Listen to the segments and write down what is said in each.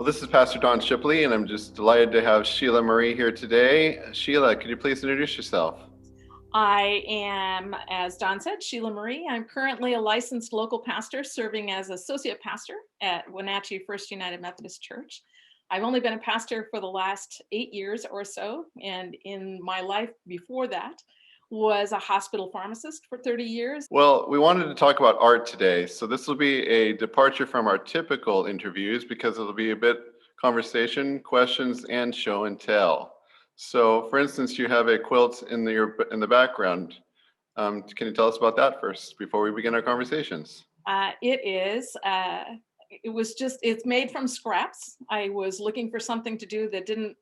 Well, this is Pastor Don Shipley, and I'm just delighted to have Sheila Marie here today. Sheila, could you please introduce yourself? I am, as Don said, Sheila Marie. I'm currently a licensed local pastor serving as associate pastor at Wenatchee First United Methodist Church. I've only been a pastor for the last 8 years or so, and in my life before that was a hospital pharmacist for 30 years. Well, we wanted to talk about art today, so this will be a departure from our typical interviews because it'll be a bit conversation, questions, and show and tell. So, for instance, you have a quilt in the background. Can you tell us about that first before we begin our conversations? It is. It's made from scraps. I was looking for something to do that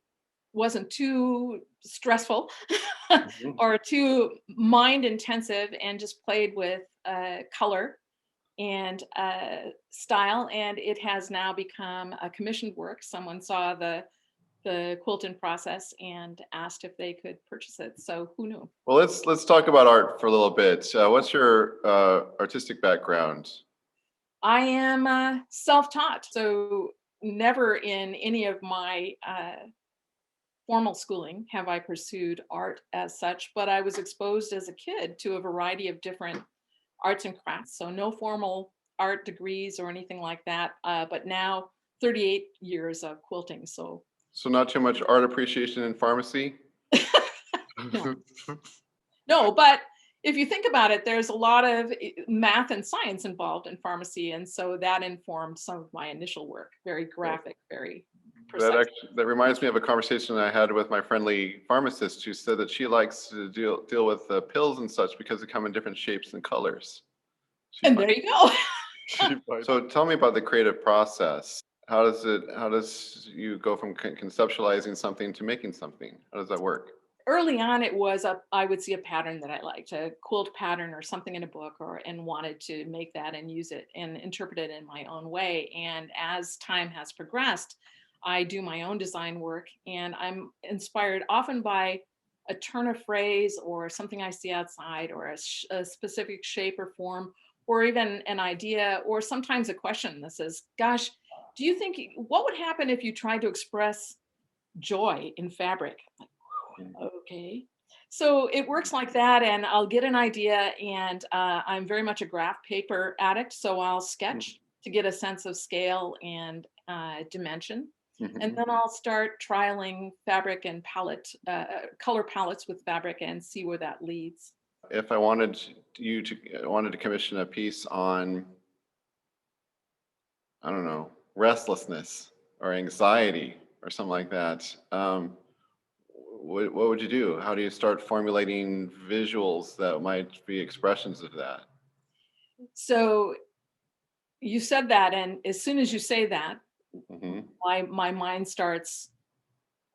wasn't too stressful Mhm. or too mind intensive, and just played with color and style, and it has now become a commissioned work. Someone saw the quilting process and asked if they could purchase it, so who knew. Well, let's talk about art for a little bit. What's your artistic background? I am self-taught, so never in any of my formal schooling have I pursued art as such, but I was exposed as a kid to a variety of different arts and crafts. So no formal art degrees or anything like that, but now 38 years of quilting. So So, not too much art appreciation in pharmacy. no, no, but if you think about it, there's a lot of math and science involved in pharmacy, and so that informed some of my initial work. Very graphic, very precise. That reminds me of a conversation I had with my friendly pharmacist who said that she likes to deal with pills and such because they come in different shapes and colors. She And finds, there you go. so tell me about the creative process. How does you go from conceptualizing something to making something? How does that work? Early on, it was I would see a pattern that I liked, a quilt pattern or something in a book, and wanted to make that and use it and interpret it in my own way. And as time has progressed, I do my own design work, and I'm inspired often by a turn of phrase or something I see outside, or a specific shape or form, or even an idea, or sometimes a question that says, "Gosh, do you think what would happen if you tried to express joy in fabric?" Mm. Okay. So it works like that, and I'll get an idea, and I'm very much a graph paper addict, so I'll sketch to get a sense of scale and dimension, and Mhm. then I'll start trialing fabric and color palettes with fabric, and see where that leads. If I wanted to commission a piece on, I don't know, restlessness or anxiety or something like that, what would you do? How do you start formulating visuals that might be expressions of that? So you said that, and as soon as you say that, Hmm. my mind starts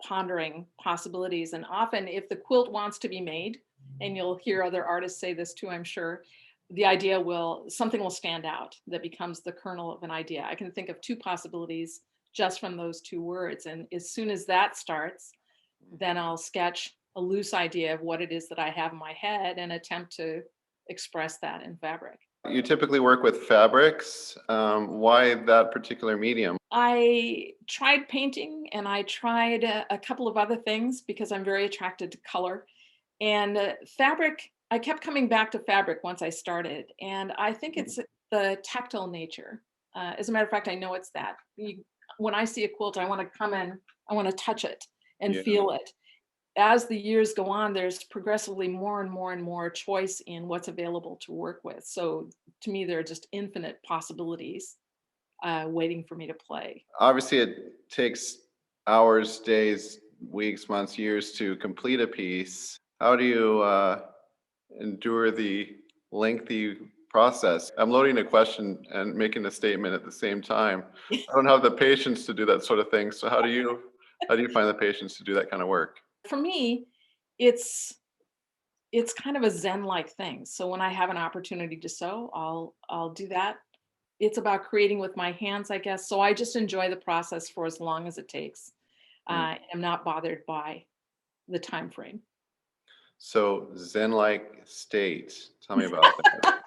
pondering possibilities. And often, if the quilt wants to be made, and you'll hear other artists say this too, I'm sure, the idea something will stand out that becomes the kernel of an idea. I can think of two possibilities just from those two words. And as soon as that starts, then I'll sketch a loose idea of what it is that I have in my head and attempt to express that in fabric. You typically work with fabrics. Why that particular medium? I tried painting, and I tried a couple of other things because I'm very attracted to color. And fabric, I kept coming back to fabric once I started. And I think it's the tactile nature. As a matter of fact, I know it's that. When I see a quilt, I want to come in, I want to touch it and Yeah. feel it. As the years go on, there's progressively more and more and more choice in what's available to work with. So to me, there are just infinite possibilities waiting for me to play. Obviously, it takes hours, days, weeks, months, years to complete a piece. How do you endure the lengthy process? I'm loading a question and making a statement at the same time. I don't have the patience to do that sort of thing. So how do you find the patience to do that kind of work? For me, it's it's kind of a zen-like thing. So when I have an opportunity to sew, I'll do that. It's about creating with my hands, I guess. So I just enjoy the process for as long as it takes. Mm. I'm not bothered by the time frame. So Zen-like state. Tell me about that.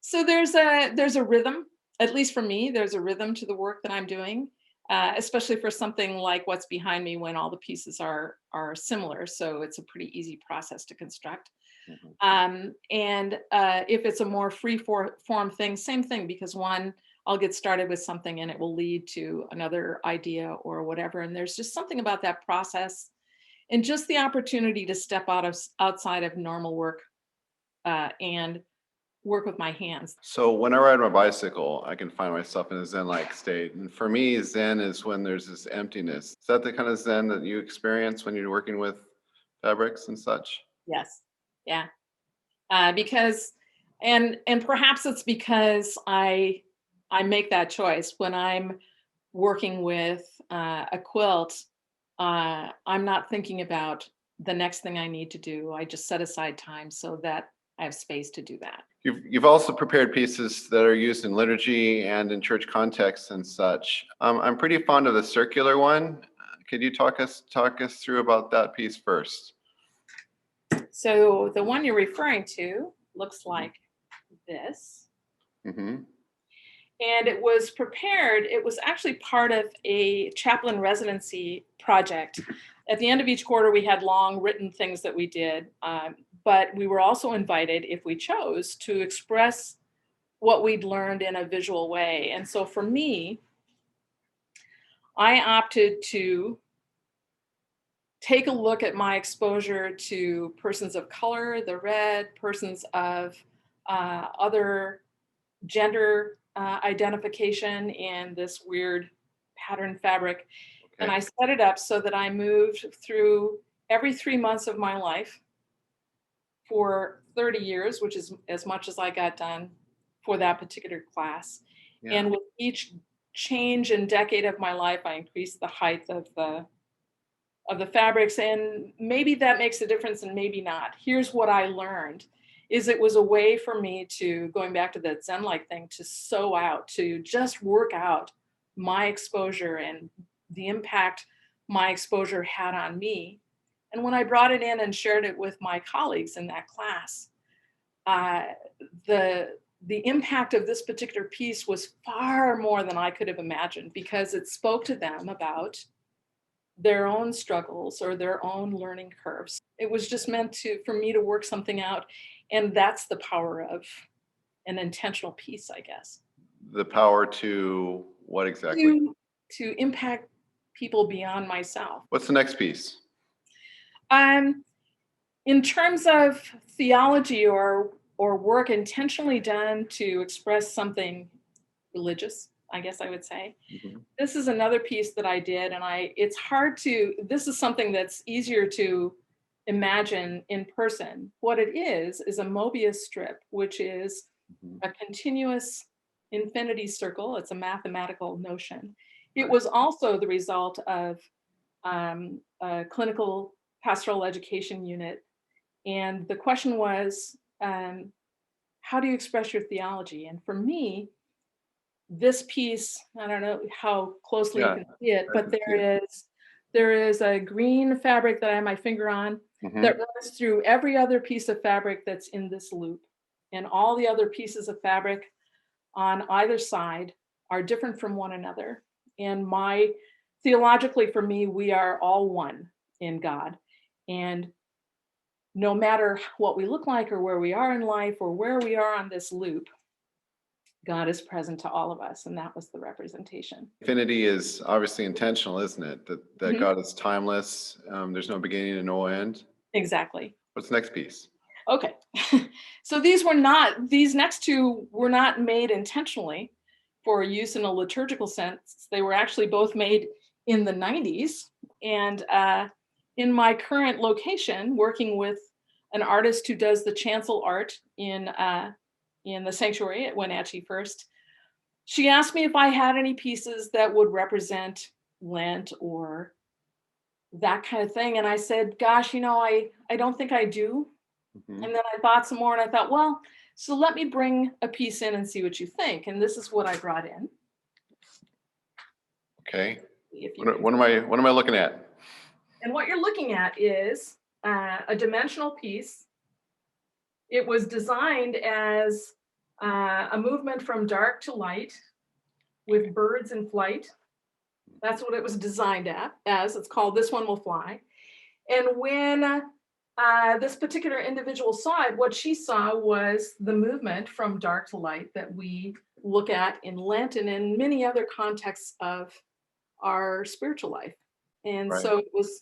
So there's a rhythm, at least for me, there's a rhythm to the work that I'm doing. especially for something like what's behind me when all the pieces are similar. So it's a pretty easy process to construct. Mhm. And if it's a more form thing, same thing, because one, I'll get started with something and it will lead to another idea or whatever. And there's just something about that process and just the opportunity to step outside of normal work and work with my hands. So when I ride my bicycle, I can find myself in a Zen-like state. And for me, Zen is when there's this emptiness. Is that the kind of Zen that you experience when you're working with fabrics and such? Yes. Yeah. Because and perhaps it's because I make that choice when I'm working with a quilt. I'm not thinking about the next thing I need to do. I just set aside time so that I have space to do that. You've also prepared pieces that are used in liturgy and in church contexts and such. I'm pretty fond of the circular one. Could you talk us through about that piece first? So the one you're referring to looks like this. Mm-hmm. And it was prepared, it was actually part of a chaplain residency project. At the end of each quarter, we had long written things that we did, but we were also invited, if we chose, to express what we'd learned in a visual way. And so for me, I opted to take a look at my exposure to persons of color, the red, persons of other gender identification in this weird pattern fabric. And Okay. I set it up so that I moved through every 3 months of my life for 30 years, which is as much as I got done for that particular class. Yeah. And with each change and decade of my life, I increased the height of the fabrics, and maybe that makes a difference and maybe not. Here's what I learned is it was a way for me to, going back to that Zen-like thing, to sew out, to just work out my exposure and the impact my exposure had on me. And when I brought it in and shared it with my colleagues in that class, uh, the impact of this particular piece was far more than I could have imagined, because it spoke to them about their own struggles or their own learning curves. It was just meant for me to work something out. And that's the power of an intentional piece, I guess. The power to what exactly? To to impact people beyond myself. What's the next piece? Um, in terms of theology or work intentionally done to express something religious, I guess I would say. Mhm. This is another piece that I did, and it's hard to, this is something that's easier to imagine in person. What it is a Mobius strip, which is Mhm. a continuous infinity circle. It's a mathematical notion. It Right. was also the result of a clinical pastoral education unit. And the question was, how do you express your theology? And for me, this piece, I don't know how closely you Yeah, can see it, I but can see it. there is a green fabric that I have my finger on Mhm. that runs through every other piece of fabric that's in this loop. And all the other pieces of fabric on either side are different from one another. And theologically for me, we are all one in God. And no matter what we look like or where we are in life or where we are on this loop, God is present to all of us. And that was the representation. Infinity is obviously intentional, isn't it? That Mhm. God is timeless. There's no beginning and no end. Exactly. What's the next piece? Okay. So these next two were not made intentionally for use in a liturgical sense. They were actually both made in the 90s. And in my current location, working with an artist who does the chancel art in the sanctuary at Wenatchee First, she asked me if I had any pieces that would represent Lent or that kind of thing. And I said, gosh, I don't think I do. Mhm. And then I thought some more and I thought, well, so let me bring a piece in and see what you think. And this is what I brought in. Okay. If you What, can. what am I what am I looking at? And what you're looking at is a dimensional piece. It was designed as a movement from dark to light with birds in flight. That's what it was designed as. It's called This One Will Fly. And when this particular individual saw it, what she saw was the movement from dark to light that we look at in Lent and in many other contexts of our spiritual life. And Right. so it was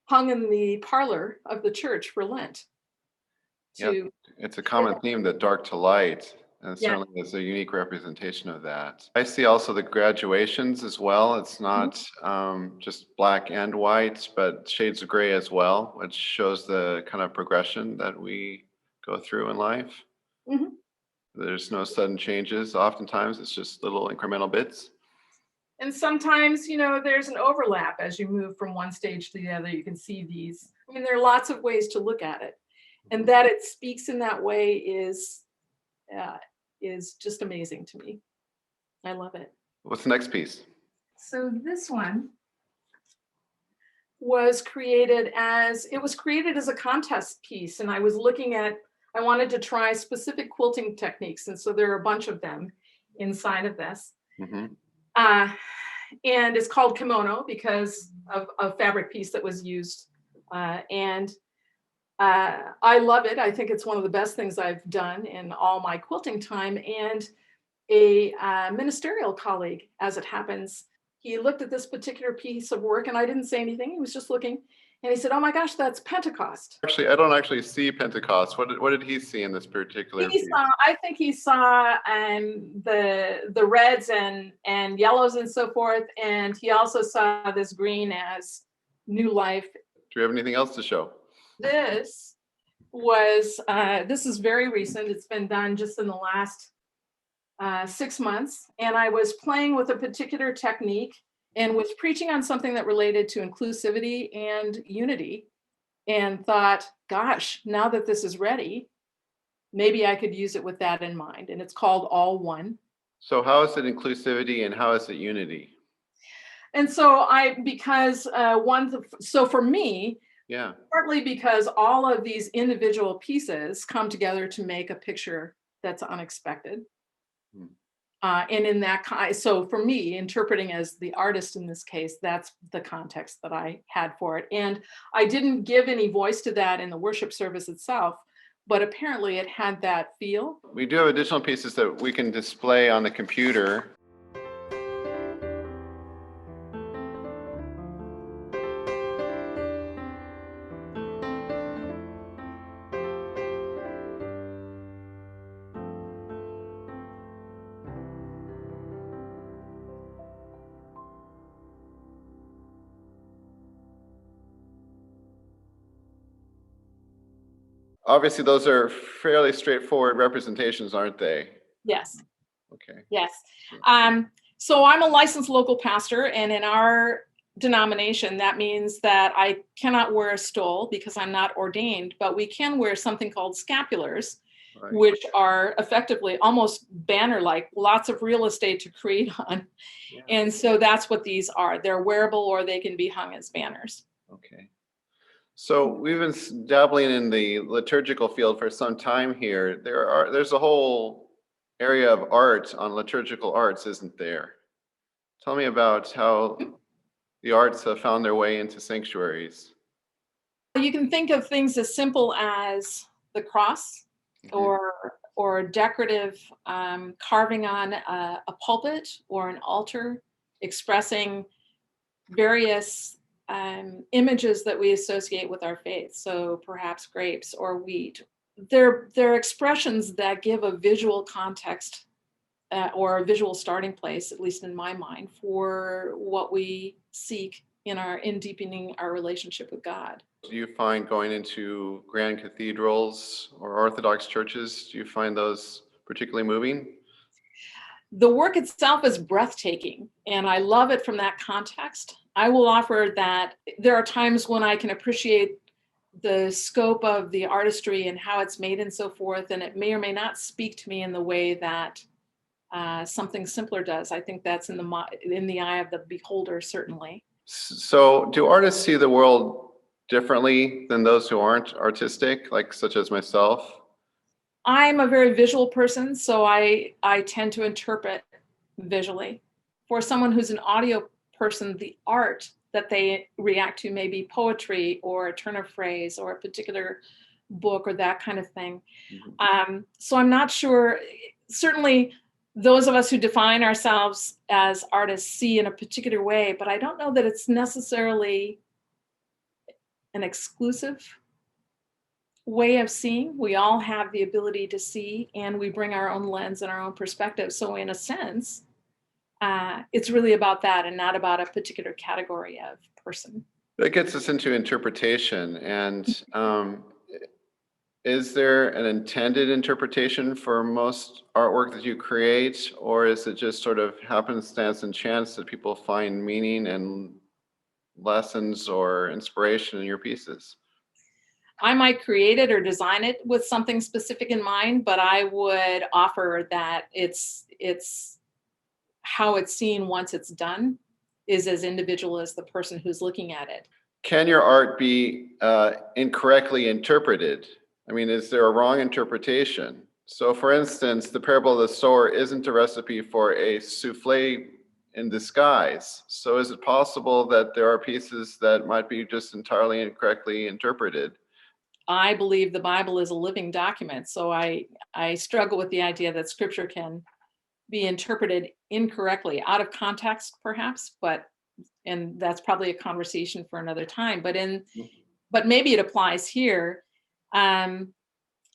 hung in the parlor of the church for Lent Yeah, to, it's a common theme, that dark to light, and yeah. certainly is a unique representation of that. I see also the graduations as well. It's Mhm, not just black and white, but shades of gray as well, which shows the kind of progression that we go through in life. mhm. There's no sudden changes. Oftentimes, it's just little incremental bits. And sometimes, there's an overlap as you move from one stage to the other. You can see these. I mean, there are lots of ways to look at it. And Mhm. that it speaks in that way uh, is just amazing to me. I love it. What's the next piece? So this one was created as a contest piece, and I wanted to try specific quilting techniques, and so there are a bunch of them inside of this. Hmm. Uh, and it's called kimono because of a fabric piece that was used. And I love it. I think it's one of the best things I've done in all my quilting time. And a ministerial colleague, as it happens, he looked at this particular piece of work and I didn't say anything. He was just looking and he said, "Oh my gosh, that's Pentecost." Actually, I don't actually see Pentecost. What did he see in this particular piece? I think he saw the reds and yellows and so forth. And he also saw this green as new life. Do we have anything else to show? This this is very recent. It's been done just in the last 6 months. And I was playing with a particular technique and was preaching on something that related to inclusivity and unity, and thought, gosh, now that this is ready, maybe I could use it with that in mind. And it's called All One. So how is it inclusivity and how is it unity? And so because so for me, Yeah. partly because all of these individual pieces come together to make a picture that's unexpected. Hmm. And in that, so for me, interpreting as the artist in this case, that's the context that I had for it. And I didn't give any voice to that in the worship service itself, but apparently it had that feel. We do have additional pieces that we can display on the computer. Obviously, those are fairly straightforward representations, aren't they? Yes, Okay. yes. So I'm a licensed local pastor, and in our denomination, that means that I cannot wear a stole because I'm not ordained, but we can wear something called scapulars, Right. which are effectively almost banner-like, lots of real estate to create on. Yeah. And so that's what these are. They're wearable or they can be hung as banners. Okay. So we've been dabbling in the liturgical field for some time here. There's a whole area of art on liturgical arts, isn't there? Tell me about how the arts have found their way into sanctuaries. You can think of things as simple as the cross, Mhm. or decorative carving on a pulpit or an altar, expressing various images that we associate with our faith. So perhaps grapes or wheat. They're expressions that give a visual context, or a visual starting place, at least in my mind, for what we seek in deepening our relationship with God. Do you find going into grand cathedrals or Orthodox churches, do you find those particularly moving? The work itself is breathtaking, and I love it from that context. I will offer that there are times when I can appreciate the scope of the artistry and how it's made and so forth, and it may or may not speak to me in the way that something simpler does. I think that's in the eye of the beholder, certainly. So, do artists see the world differently than those who aren't artistic, like such as myself? I'm a very visual person, so I tend to interpret visually. For someone who's an audio person the art that they react to may be poetry or a turn of phrase or a particular book or that kind of thing. Mhm. So I'm not sure. Certainly, those of us who define ourselves as artists see in a particular way, but I don't know that it's necessarily an exclusive way of seeing. We all have the ability to see, and we bring our own lens and our own perspective. So, in a sense, it's really about that and not about a particular category of person. That gets us into interpretation. And is there an intended interpretation for most artwork that you create, or is it just sort of happenstance and chance that people find meaning and lessons or inspiration in your pieces? I might create it or design it with something specific in mind, but I would offer that it's how it's seen once it's done is as individual as the person who's looking at it. Can your art be incorrectly interpreted? I mean, is there a wrong interpretation? So, for instance, the parable of the sower isn't a recipe for a souffle in disguise. So, is it possible that there are pieces that might be just entirely incorrectly interpreted? I believe the Bible is a living document, so I struggle with the idea that scripture can be interpreted incorrectly, out of context perhaps, but and that's probably a conversation for another time, but maybe it applies here. Um,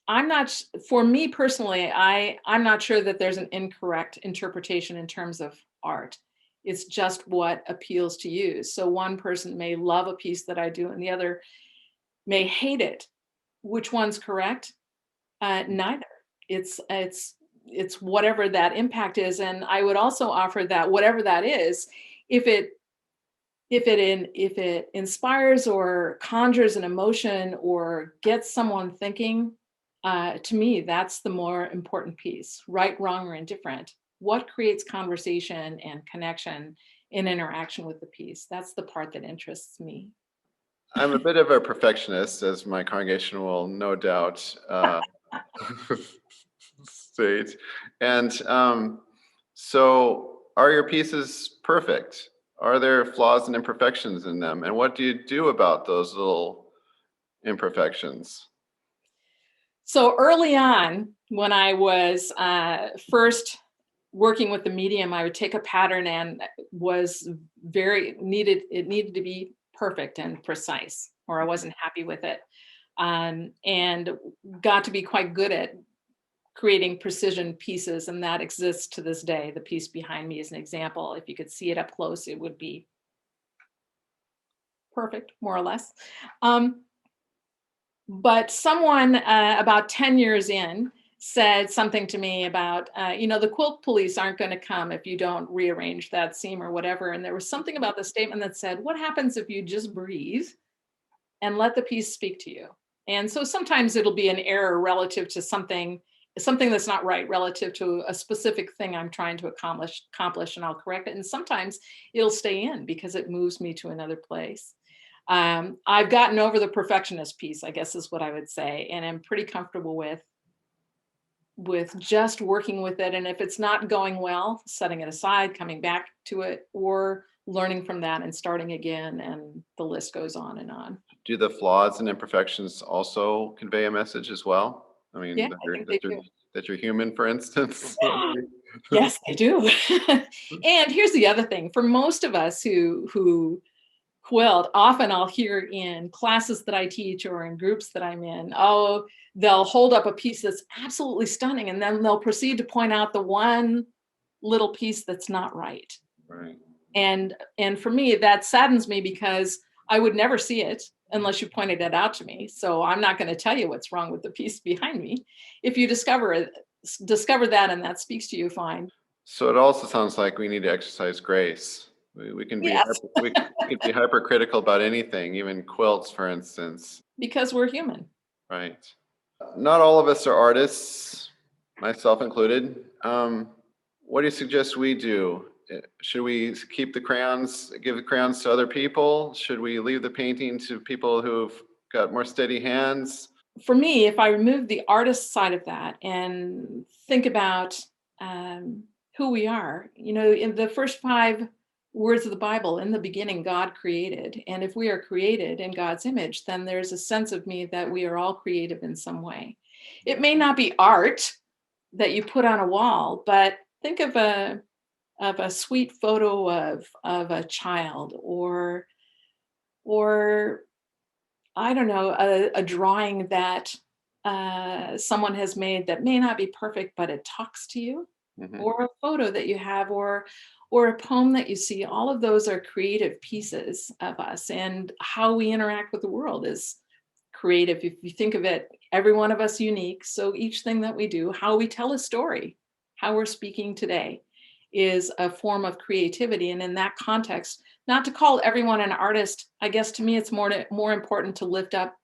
I'm not for me personally, I'm not sure that there's an incorrect interpretation in terms of art. It's just what appeals to you. So one person may love a piece that I do and the other may hate it. Which one's correct? Neither. It's whatever that impact is, and I would also offer that whatever that is, if it inspires or conjures an emotion or gets someone thinking, to me that's the more important piece. Right, wrong, or indifferent. What creates conversation and connection in interaction with the piece? That's the part that interests me. I'm a bit of a perfectionist, as my congregation will no doubt state. And so, are your pieces perfect? Are there flaws and imperfections in them? And what do you do about those little imperfections? So early on, when I was first working with the medium, I would take a pattern and was it needed to be perfect and precise, or I wasn't happy with it. And got to be quite good at creating precision pieces, and that exists to this day. The piece behind me is an example. If you could see it up close, it would be perfect, more or less. Um, But someone about 10 years in said something to me about, the quilt police aren't going to come if you don't rearrange that seam or whatever. And there was something about the statement that said, what happens if you just breathe and let the piece speak to you? And so sometimes it'll be an error relative to something that's not right relative to a specific thing I'm trying to accomplish, and I'll correct it. And sometimes it'll stay in because it moves me to another place. I've gotten over the perfectionist piece, I guess is what I would say, and I'm pretty comfortable with just working with it. And if it's not going well, setting it aside, coming back to it, or learning from that and starting again, and the list goes on and on. Do the flaws and imperfections also convey a message as well? I mean, Yeah, I think they do. that you're human, for instance. Yes, they do. And here's the other thing: for most of us who quilt, often I'll hear in classes that I teach or in groups that I'm in, oh, they'll hold up a piece that's absolutely stunning, and then they'll proceed to point out the one little piece that's not right. Right. And for me, that saddens me because I would never see it unless you pointed it out to me. So I'm not going to tell you what's wrong with the piece behind me. If you discover that and that speaks to you, fine. So it also sounds like we need to exercise grace. We can be Yes, we can be hypercritical about anything, even quilts, for instance. because we're human. Right. Not all of us are artists, myself included. What do you suggest we do? Should we keep the crayons, give the crayons to other people? Should we leave the painting to people who've got more steady hands? For me, if I remove the artist side of that and think about um, who we are, in the first five words of the Bible, in the beginning, God created. And if we are created in God's image, then there's a sense of me that we are all creative in some way. It may not be art that you put on a wall, but think of a sweet photo of a child, or I don't know, a drawing that someone has made that may not be perfect, but it talks to you, Hmm. or a photo that you have, or a poem that you see. All of those are creative pieces of us, and how we interact with the world is creative. If you think of it, every one of us unique. So each thing that we do, how we tell a story, how we're speaking today, is a form of creativity. And in that context, not to call everyone an artist, I guess to me it's more important to lift up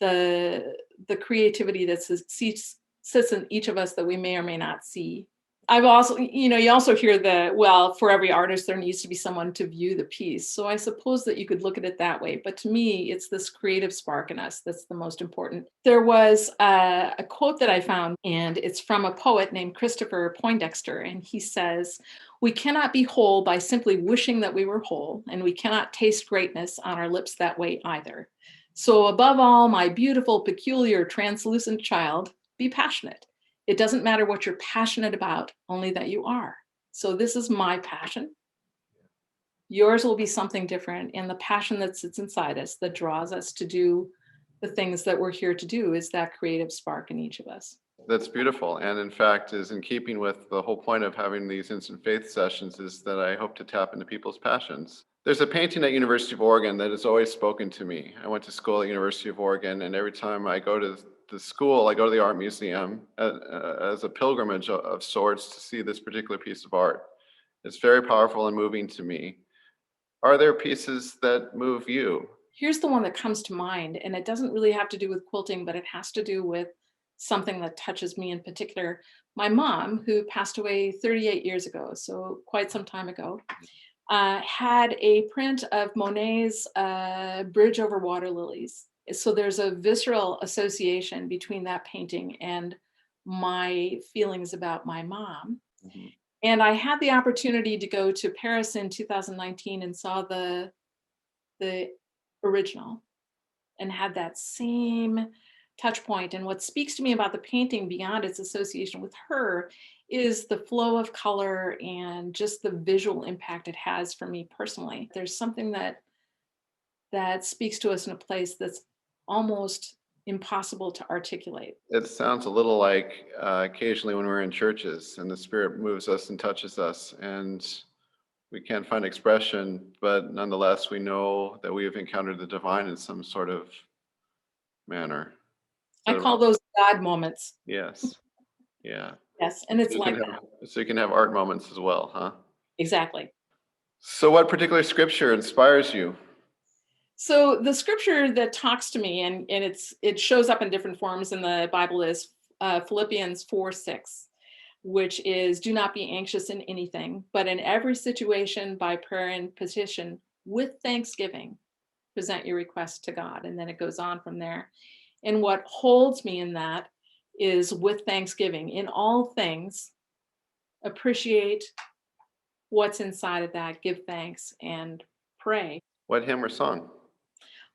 the creativity that sits in each of us that we may or may not see. I've also, you also hear well, for every artist, there needs to be someone to view the piece. So I suppose that you could look at it that way. But to me, it's this creative spark in us that's the most important. There was a quote that I found, and it's from a poet named Christopher Poindexter. And he says, "We cannot be whole by simply wishing that we were whole, and we cannot taste greatness on our lips that way either. So above all, my beautiful, peculiar, translucent child, be passionate. It doesn't matter what you're passionate about, only that you are." So this is my passion. Yours will be something different. And the passion that sits inside us that draws us to do the things that we're here to do is that creative spark in each of us. That's beautiful. And in fact, is in keeping with the whole point of having these instant faith sessions is that I hope to tap into people's passions. There's a painting at University of Oregon that has always spoken to me. I went to school at University of Oregon, and every time I go to the school, I go to the art museum as a pilgrimage of sorts to see this particular piece of art. It's very powerful and moving to me. Are there pieces that move you? Here's the one that comes to mind, and it doesn't really have to do with quilting, but it has to do with something that touches me in particular. My mom, who passed away 38 years ago, so quite some time ago, had a print of Monet's Bridge Over Water Lilies. So there's a visceral association between that painting and my feelings about my mom. Mhm. And I had the opportunity to go to Paris in 2019 and saw the original, and had that same touch point. And what speaks to me about the painting beyond its association with her is the flow of color and just the visual impact it has for me personally. There's something that speaks to us in a place that's almost impossible to articulate. It sounds a little like occasionally when we're in churches and the Spirit moves us and touches us, and we can't find expression, but nonetheless, we know that we have encountered the divine in some sort of manner. I So, call those God moments. yes, yeah. Yes, and it's You can like that. have, so you can have art moments as well, huh? Exactly. So, what particular scripture inspires you? So the scripture that talks to me, and it shows up in different forms in the Bible, is Philippians 4:6, which is, "Do not be anxious in anything, but in every situation by prayer and petition with thanksgiving present your requests to God." And then it goes on from there. And what holds me in that is, with thanksgiving in all things, appreciate what's inside of that, give thanks and pray. What hymn or song?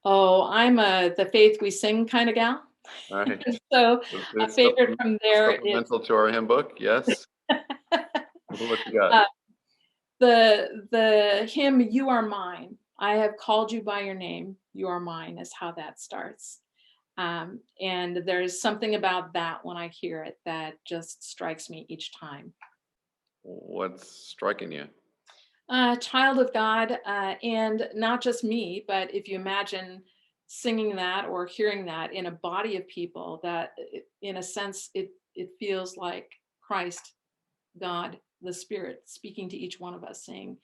Oh, I'm a the faith we sing kind of gal. All right. So a It's favorite from there is supplemental to our hymn book. Yes. What you got? uh, the hymn "You Are Mine." I have called you by your name. You are mine is how that starts. And there's something about that when I hear it that just strikes me each time. What's striking you? Child of God, and not just me, but if you imagine singing that or hearing that in a body of people, that in a sense it feels like Christ, God, the Spirit speaking to each one of us, saying,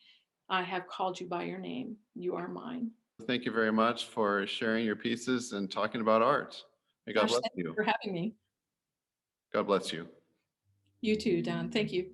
"I have called you by your name. You are mine." Thank you very much for sharing your pieces and talking about art. May God Gosh, bless thank you you. for having me. God bless you. You too, Don. Thank you.